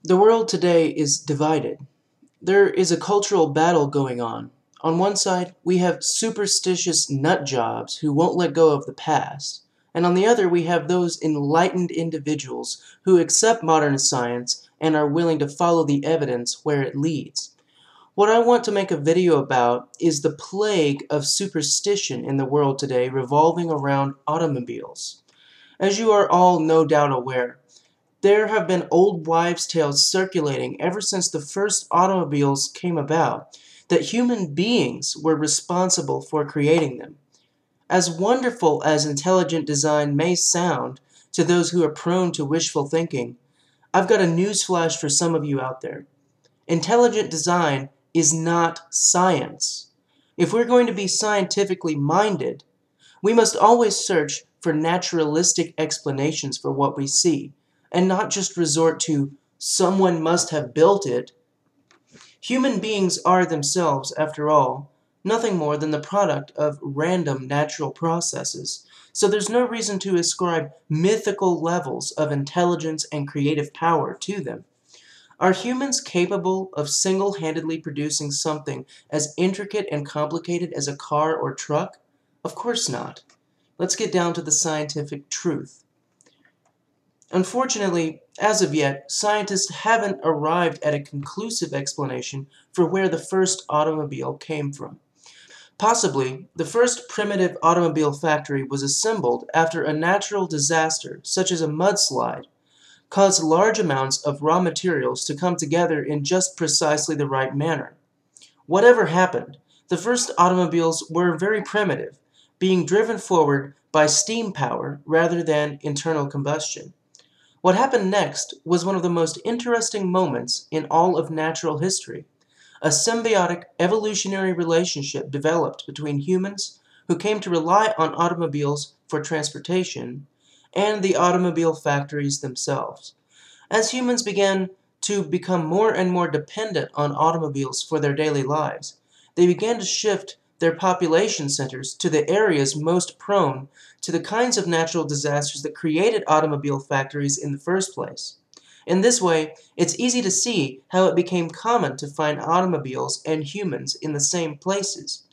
The world today is divided. There is a cultural battle going on. On one side, we have superstitious nut jobs who won't let go of the past. And on the other, we have those enlightened individuals who accept modern science and are willing to follow the evidence where it leads. What I want to make a video about is the plague of superstition in the world today revolving around automobiles. As you are all no doubt aware, there have been old wives' tales circulating ever since the first automobiles came about, that human beings were responsible for creating them. As wonderful as intelligent design may sound to those who are prone to wishful thinking, I've got a newsflash for some of you out there. Intelligent design is not science. If we're going to be scientifically minded, we must always search for naturalistic explanations for what we see, and not just resort to "someone must have built it." Human beings are themselves, after all, nothing more than the product of random natural processes, so there's no reason to ascribe mythical levels of intelligence and creative power to them. Are humans capable of single-handedly producing something as intricate and complicated as a car or truck? Of course not. Let's get down to the scientific truth. Unfortunately, as of yet, scientists haven't arrived at a conclusive explanation for where the first automobile came from. Possibly, the first primitive automobile factory was assembled after a natural disaster, such as a mudslide, caused large amounts of raw materials to come together in just precisely the right manner. Whatever happened, the first automobiles were very primitive, being driven forward by steam power rather than internal combustion. What happened next was one of the most interesting moments in all of natural history. A symbiotic evolutionary relationship developed between humans, who came to rely on automobiles for transportation, and the automobile factories themselves. As humans began to become more and more dependent on automobiles for their daily lives, they began to shift their population centers to the areas most prone to the kinds of natural disasters that created automobile factories in the first place. In this way, it's easy to see how it became common to find automobiles and humans in the same places.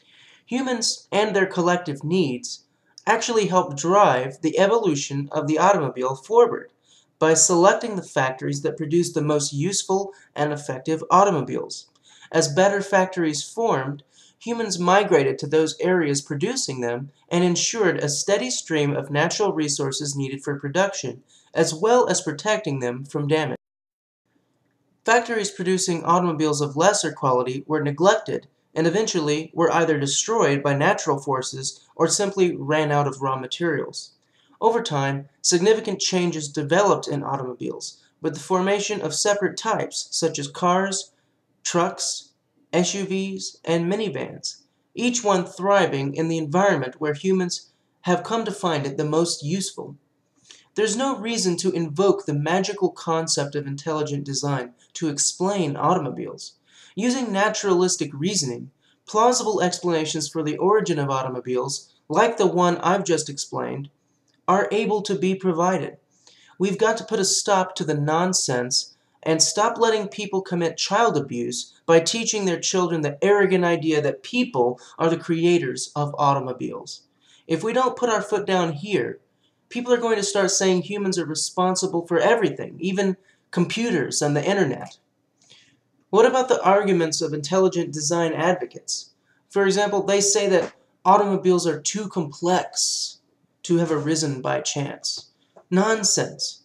Humans and their collective needs actually helped drive the evolution of the automobile forward by selecting the factories that produced the most useful and effective automobiles. As better factories formed, humans migrated to those areas producing them and ensured a steady stream of natural resources needed for production, as well as protecting them from damage. Factories producing automobiles of lesser quality were neglected and eventually were either destroyed by natural forces or simply ran out of raw materials. Over time, significant changes developed in automobiles, with the formation of separate types such as cars, trucks, SUVs, and minivans, each one thriving in the environment where humans have come to find it the most useful. There's no reason to invoke the magical concept of intelligent design to explain automobiles. Using naturalistic reasoning, plausible explanations for the origin of automobiles, like the one I've just explained, are able to be provided. We've got to put a stop to the nonsense and stop letting people commit child abuse by teaching their children the arrogant idea that people are the creators of automobiles. If we don't put our foot down here, people are going to start saying humans are responsible for everything, even computers and the internet. What about the arguments of intelligent design advocates? For example, they say that automobiles are too complex to have arisen by chance. Nonsense.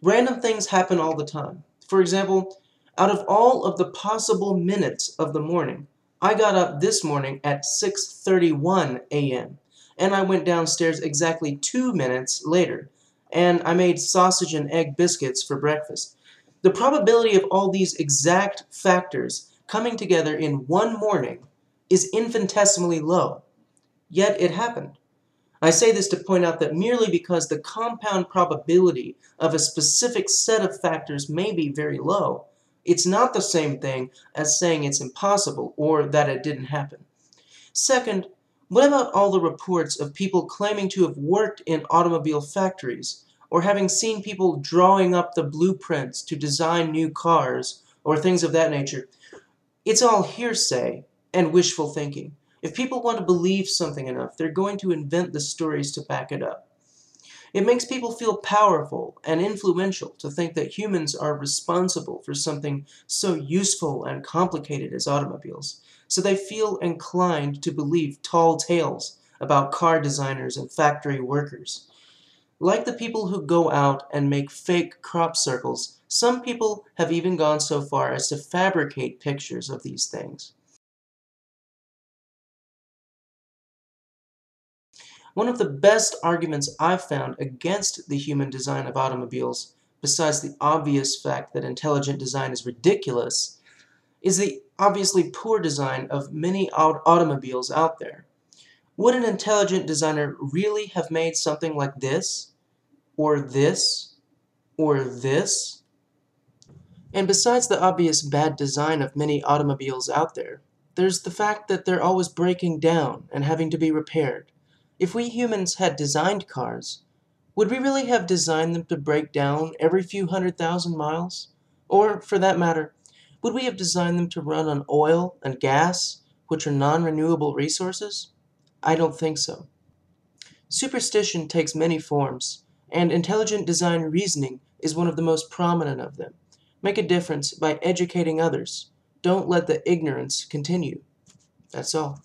Random things happen all the time. For example, out of all of the possible minutes of the morning, I got up this morning at 6:31 a.m. and I went downstairs exactly 2 minutes later, and I made sausage and egg biscuits for breakfast. The probability of all these exact factors coming together in one morning is infinitesimally low, yet it happened. I say this to point out that merely because the compound probability of a specific set of factors may be very low, it's not the same thing as saying it's impossible or that it didn't happen. Second, what about all the reports of people claiming to have worked in automobile factories or having seen people drawing up the blueprints to design new cars, or things of that nature. It's all hearsay and wishful thinking. If people want to believe something enough, they're going to invent the stories to back it up. It makes people feel powerful and influential to think that humans are responsible for something so useful and complicated as automobiles, so they feel inclined to believe tall tales about car designers and factory workers. Like the people who go out and make fake crop circles, some people have even gone so far as to fabricate pictures of these things. One of the best arguments I've found against the human design of automobiles, besides the obvious fact that intelligent design is ridiculous, is the obviously poor design of many automobiles out there. Would an intelligent designer really have made something like this? Or this? Or this? And besides the obvious bad design of many automobiles out there, there's the fact that they're always breaking down and having to be repaired. If we humans had designed cars, would we really have designed them to break down every few 100,000 miles? Or, for that matter, would we have designed them to run on oil and gas, which are non-renewable resources? I don't think so. Superstition takes many forms, and intelligent design reasoning is one of the most prominent of them. Make a difference by educating others. Don't let the ignorance continue. That's all.